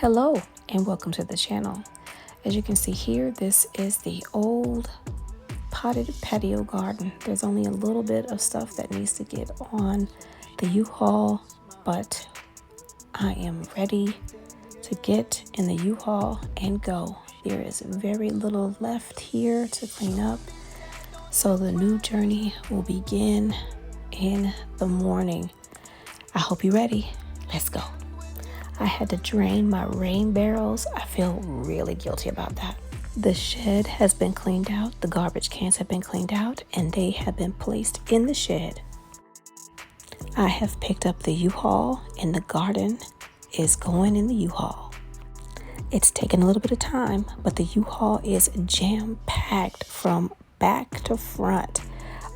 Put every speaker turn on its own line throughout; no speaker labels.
Hello and welcome to the channel. As you can see here, this is the old potted patio garden. There's only a little bit of stuff that needs to get on the U-Haul, but I am ready to get in the U-Haul and go. There is very little left here to clean up, so the new journey will begin in the morning. I hope you're ready. Let's go. I had to drain my rain barrels. I feel really guilty about that. The shed has been cleaned out. The garbage cans have been cleaned out and they have been placed in the shed. I have picked up the U-Haul and the garden is going in the U-Haul. It's taken a little bit of time, but the U-Haul is jam-packed from back to front.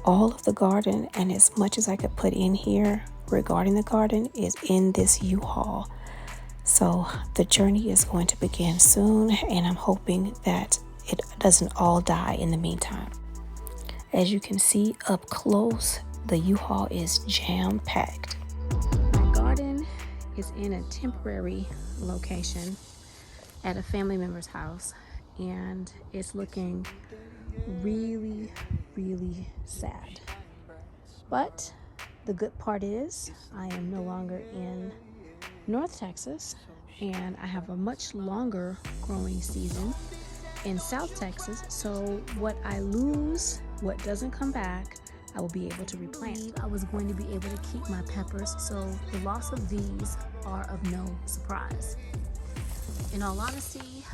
All of the garden and as much as I could put in here regarding the garden is in this U-Haul. So the journey is going to begin soon, and I'm hoping that it doesn't all die in the meantime. As you can see up close, the U-Haul is jam-packed. My garden is in a temporary location at a family member's house, and it's looking really, really sad. But the good part is I am no longer in North Texas, and I have a much longer growing season in South Texas. So what I lose, what doesn't come back, I will be able to replant. I was going to be able to keep my peppers, so the loss of these are of no surprise. In all honesty,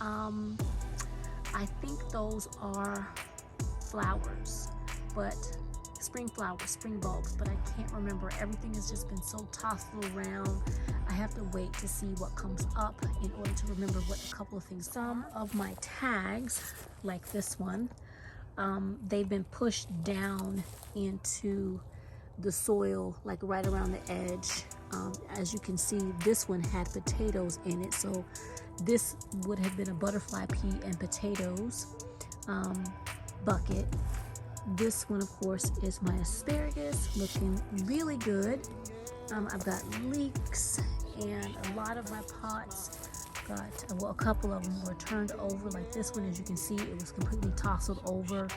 I think those are flowers, but spring flowers, spring bulbs, but I can't remember. Everything has just been so tousled around. I have to wait to see what comes up in order to remember what a couple of things. Some of my tags, like this one, they've been pushed down into the soil, like right around the edge. As you can see, this one had potatoes in it, so this would have been a butterfly pea and potatoes bucket. This one, of course, is my asparagus, looking really good. I've got leeks, and a lot of my pots got, well, a couple of them were turned over. Like this one, as you can see, it was completely tousled over.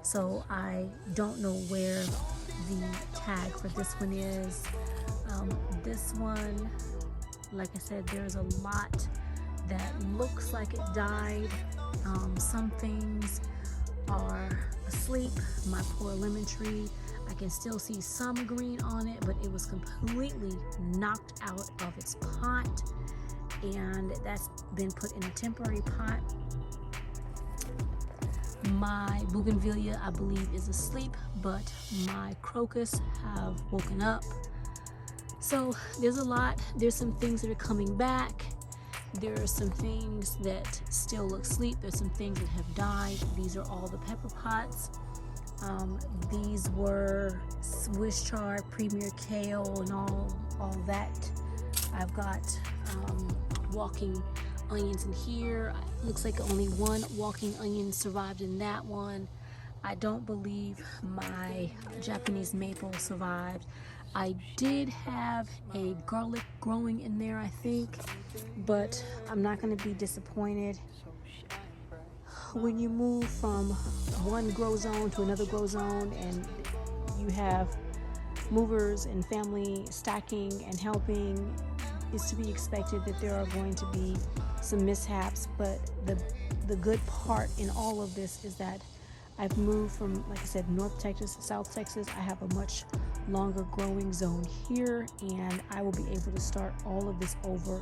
So I don't know where the tag for this one is. This one, like I said, there's a lot that looks like it died. Some things are asleep. My poor lemon tree, I can still see some green on it, but it was completely knocked out of its pot, and that's been put in a temporary pot. My bougainvillea, I believe, is asleep, but my crocus have woken up. So there's a lot. There's some things that are coming back. There are some things that still look asleep. There's some things that have died. These are all the pepper pots. These were Swiss chard, premier kale, and all that. I've got walking onions in here. Looks like only one walking onion survived in that one. I don't believe my Japanese maple survived. I did have a garlic growing in there, I think, but I'm not going to be disappointed. When you move from one grow zone to another grow zone and you have movers and family stacking and helping, it's to be expected that there are going to be some mishaps, but the good part in all of this is that I've moved from, like I said, North Texas to South Texas. I have a much longer growing zone here, and I will be able to start all of this over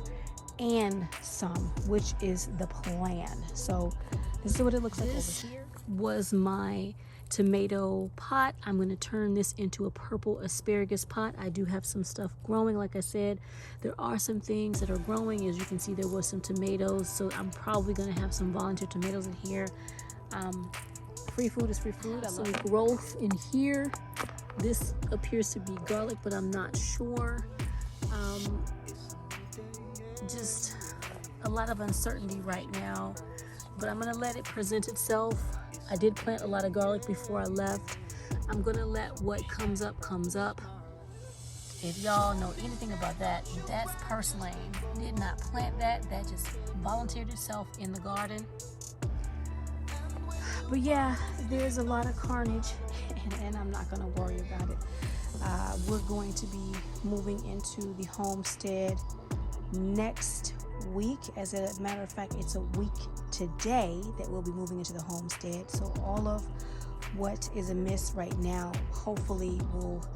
and some, which is the plan. So this is what it looks like over here. Was my tomato pot. I'm going to turn this into a purple asparagus pot. I do have some stuff growing. Like I said, there are some things that are growing. As you can see, there was some tomatoes, so I'm probably going to have some volunteer tomatoes in here. Free food is free food. Some growth in here. This appears to be garlic, but I'm not sure. Just a lot of uncertainty right now, but I'm gonna let it present itself. I did plant a lot of garlic before I left. I'm gonna let what comes up comes up. If y'all know anything about that, that's purslane. Did not plant that. That just volunteered itself in the garden. But yeah, there's a lot of carnage, and I'm not going to worry about it. We're going to be moving into the homestead next week. As a matter of fact, it's a week today that we'll be moving into the homestead. So all of what is amiss right now hopefully will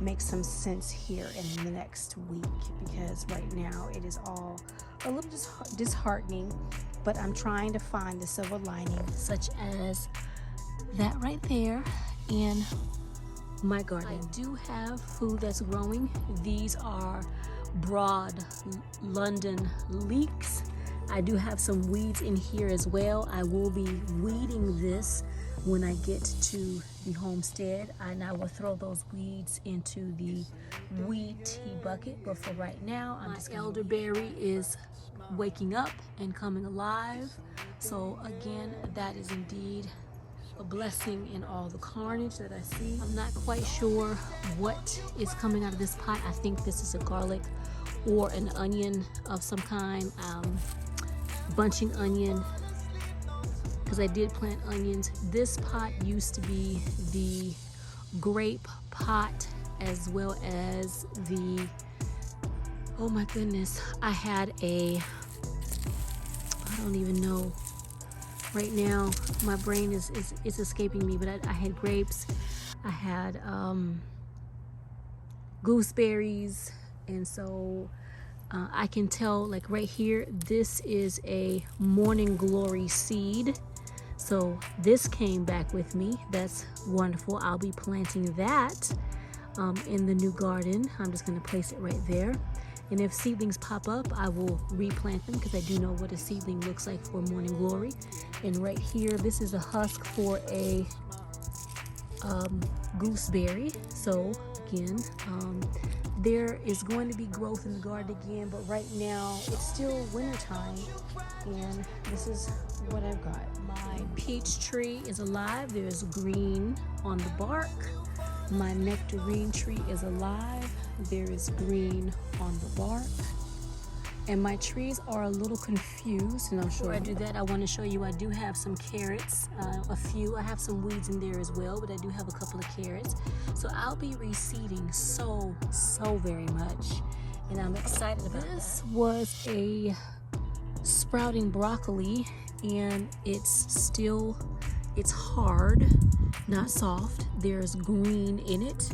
make some sense here in the next week, because right now it is all a little disheartening, but I'm trying to find the silver lining, such as that right there in my garden. I do have food that's growing. These are broad London leeks. I do have some weeds in here as well. I will be weeding this when I get to the homestead, and I will throw those weeds into the weed tea bucket. But for right now, I'm just elderberry is waking up and coming alive. So again, that is indeed a blessing in all the carnage that I see. I'm not quite sure what is coming out of this pot. I think this is a garlic or an onion of some kind, bunching onion, because I did plant onions. This pot used to be the grape pot, as well as the, oh my goodness, I had a, I don't even know right now, my brain is escaping me, but I had grapes, I had gooseberries, and so I can tell, like right here, this is a morning glory seed. So this came back with me. That's wonderful. I'll be planting that in the new garden. I'm just going to place it right there. And if seedlings pop up, I will replant them, because I do know what a seedling looks like for morning glory. And right here, this is a husk for a gooseberry. So again, there is going to be growth in the garden again, but right now it's still winter time, and this is what I've got. My peach tree is alive. There's green on the bark. My nectarine tree is alive. There is green on the bark. And my trees are a little confused, and I'm sure I do that. I want to show you I do have some carrots, a few. I have some weeds in there as well, but I do have a couple of carrots. So I'll be reseeding so very much, and I'm excited about this. Was a sprouting broccoli, and it's hard, not soft. There's green in it.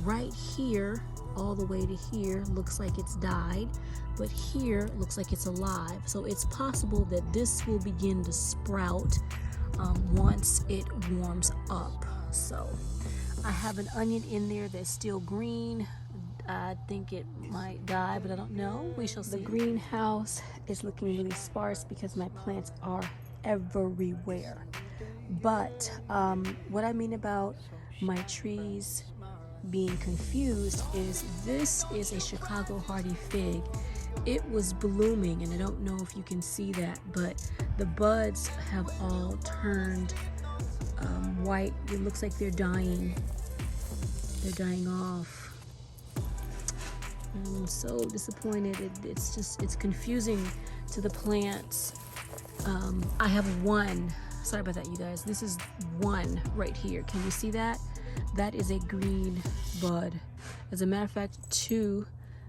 Right here, all the way to here, looks like it's died, but here looks like it's alive. So it's possible that this will begin to sprout once it warms up. So I have an onion in there that's still green. I think it might die, but I don't know. We shall see. The greenhouse is looking really sparse because my plants are everywhere. But what I mean about my trees being confused is this is a Chicago hardy fig. It was blooming, and I don't know if you can see that, but the buds have all turned white. It looks like they're dying. They're dying off. I'm so disappointed. It's confusing to the plants. I have one. Sorry about that, you guys. This is one right here. Can you see that? That is a green bud. As a matter of fact, 2,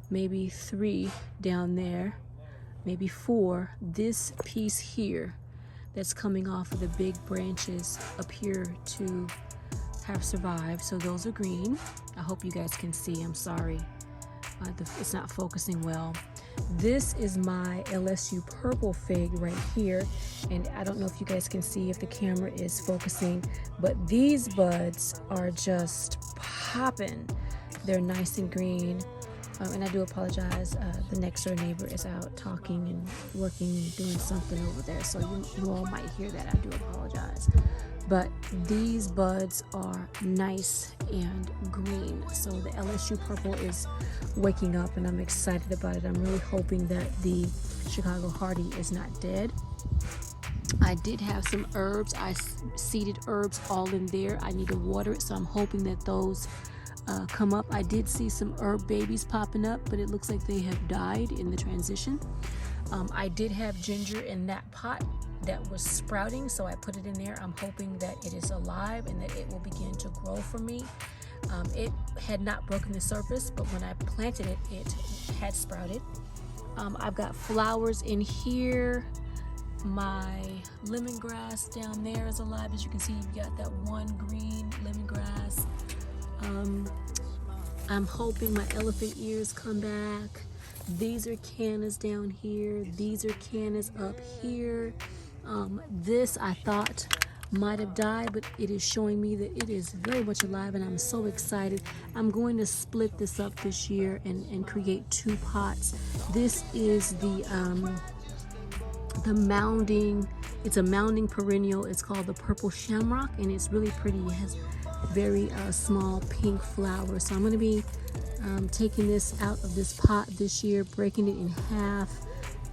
maybe 3 down there, maybe 4. This piece here that's coming off of the big branches appear to have survived. So those are green. I hope you guys can see. I'm sorry. It's not focusing well. This is my LSU purple fig right here, and I don't know if you guys can see if the camera is focusing, but these buds are just popping. They're nice and green, and I do apologize. The next door neighbor is out talking and working, doing something over there, so you all might hear that. I do apologize. But these buds are nice and green. So the LSU purple is waking up, and I'm excited about it. I'm really hoping that the Chicago hardy is not dead. I did have some herbs. I seeded herbs all in there. I need to water it, so I'm hoping that those come up. I did see some herb babies popping up, but it looks like they have died in the transition. I did have ginger in that pot that was sprouting, so I put it in there. I'm hoping that it is alive and that it will begin to grow for me. It had not broken the surface, but when I planted it, it had sprouted. I've got flowers in here. My lemongrass down there is alive. As you can see, you've got that one green lemongrass. I'm hoping my elephant ears come back. These are cannas down here. These are cannas up here. This I thought might have died, but it is showing me that it is very much alive, and I'm so excited. I'm going to split this up this year and create 2 pots. This is the mounding. It's a mounding perennial. It's called the purple shamrock, and it's really pretty. It has very small pink flowers. So I'm going to be taking this out of this pot this year, breaking it in half,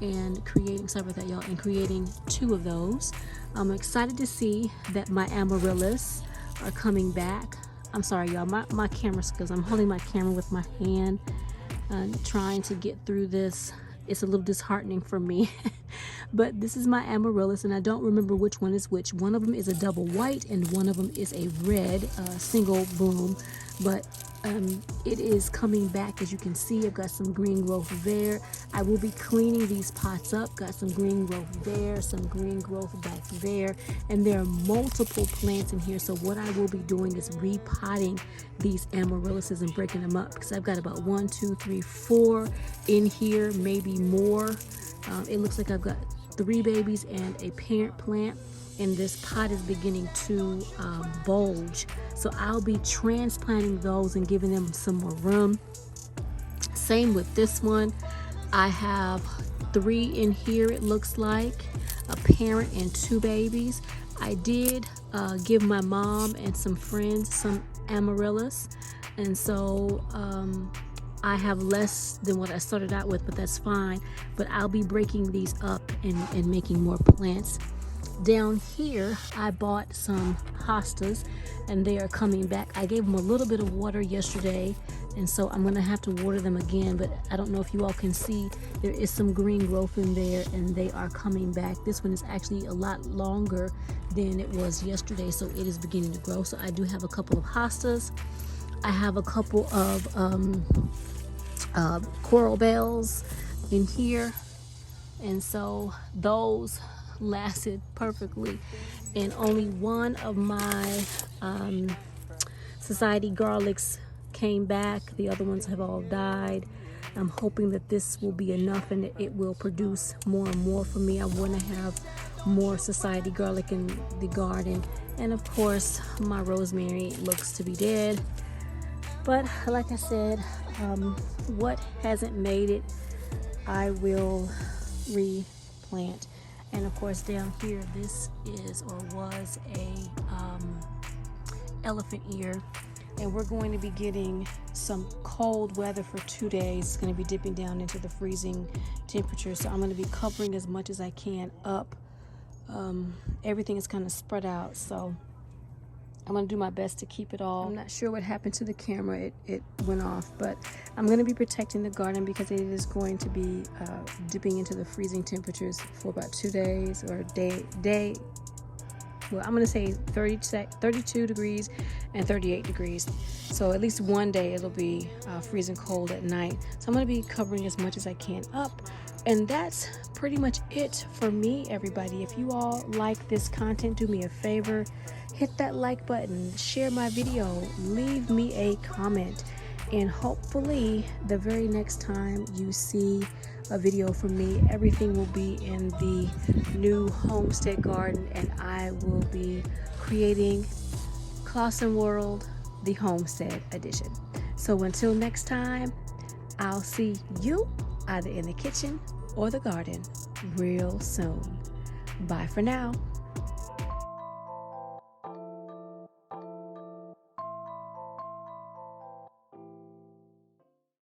and creating, sorry about that y'all, and creating 2 of those. I'm excited to see that my amaryllis are coming back. I'm sorry y'all, my camera's, because I'm holding my camera with my hand and trying to get through this. It's a little disheartening for me. But this is my amaryllis, and I don't remember which one is which. One of them is a double white and one of them is a red single bloom. But it is coming back. As you can see, I've got some green growth there. I will be cleaning these pots up. Got some green growth there, some green growth back there, and there are multiple plants in here. So what I will be doing is repotting these amaryllises and breaking them up, because I've got about 1, 2, 3, 4 in here, maybe more. It looks like I've got 3 babies and a parent plant, and this pot is beginning to bulge. So I'll be transplanting those and giving them some more room. Same with this one. I have 3 in here, it looks like, a parent and 2 babies. I did give my mom and some friends some amaryllis, and so I have less than what I started out with, but that's fine. But I'll be breaking these up and making more plants. Down here, I bought some hostas, and they are coming back. I gave them a little bit of water yesterday, and so I'm gonna have to water them again, but I don't know if you all can see, there is some green growth in there, and they are coming back. This one is actually a lot longer than it was yesterday, so it is beginning to grow. So I do have a couple of hostas. I have a couple of coral bells in here, and so those lasted perfectly. And only one of my society garlics came back. The other ones have all died. I'm hoping that this will be enough and it will produce more and more for me. I want to have more society garlic in the garden. And of course, my rosemary looks to be dead. But like I said, what hasn't made it, I will replant. And of course, down here, this is or was a elephant ear, and we're going to be getting some cold weather for 2 days. It's going to be dipping down into the freezing temperature, so I'm going to be covering as much as I can up. Everything is kind of spread out, so I'm going to do my best to keep it all. I'm not sure what happened to the camera. It went off, but I'm going to be protecting the garden because it is going to be dipping into the freezing temperatures for about 2 days, or day. Well, I'm going to say 32 degrees and 38 degrees. So at least one day it'll be freezing cold at night. So I'm going to be covering as much as I can up. And that's pretty much it for me, everybody. If you all like this content, do me a favor. Hit that like button, share my video, leave me a comment, and hopefully the very next time you see a video from me, everything will be in the new homestead garden, and I will be creating ClausenWorld, the homestead edition. So until next time, I'll see you either in the kitchen or the garden real soon. Bye for now.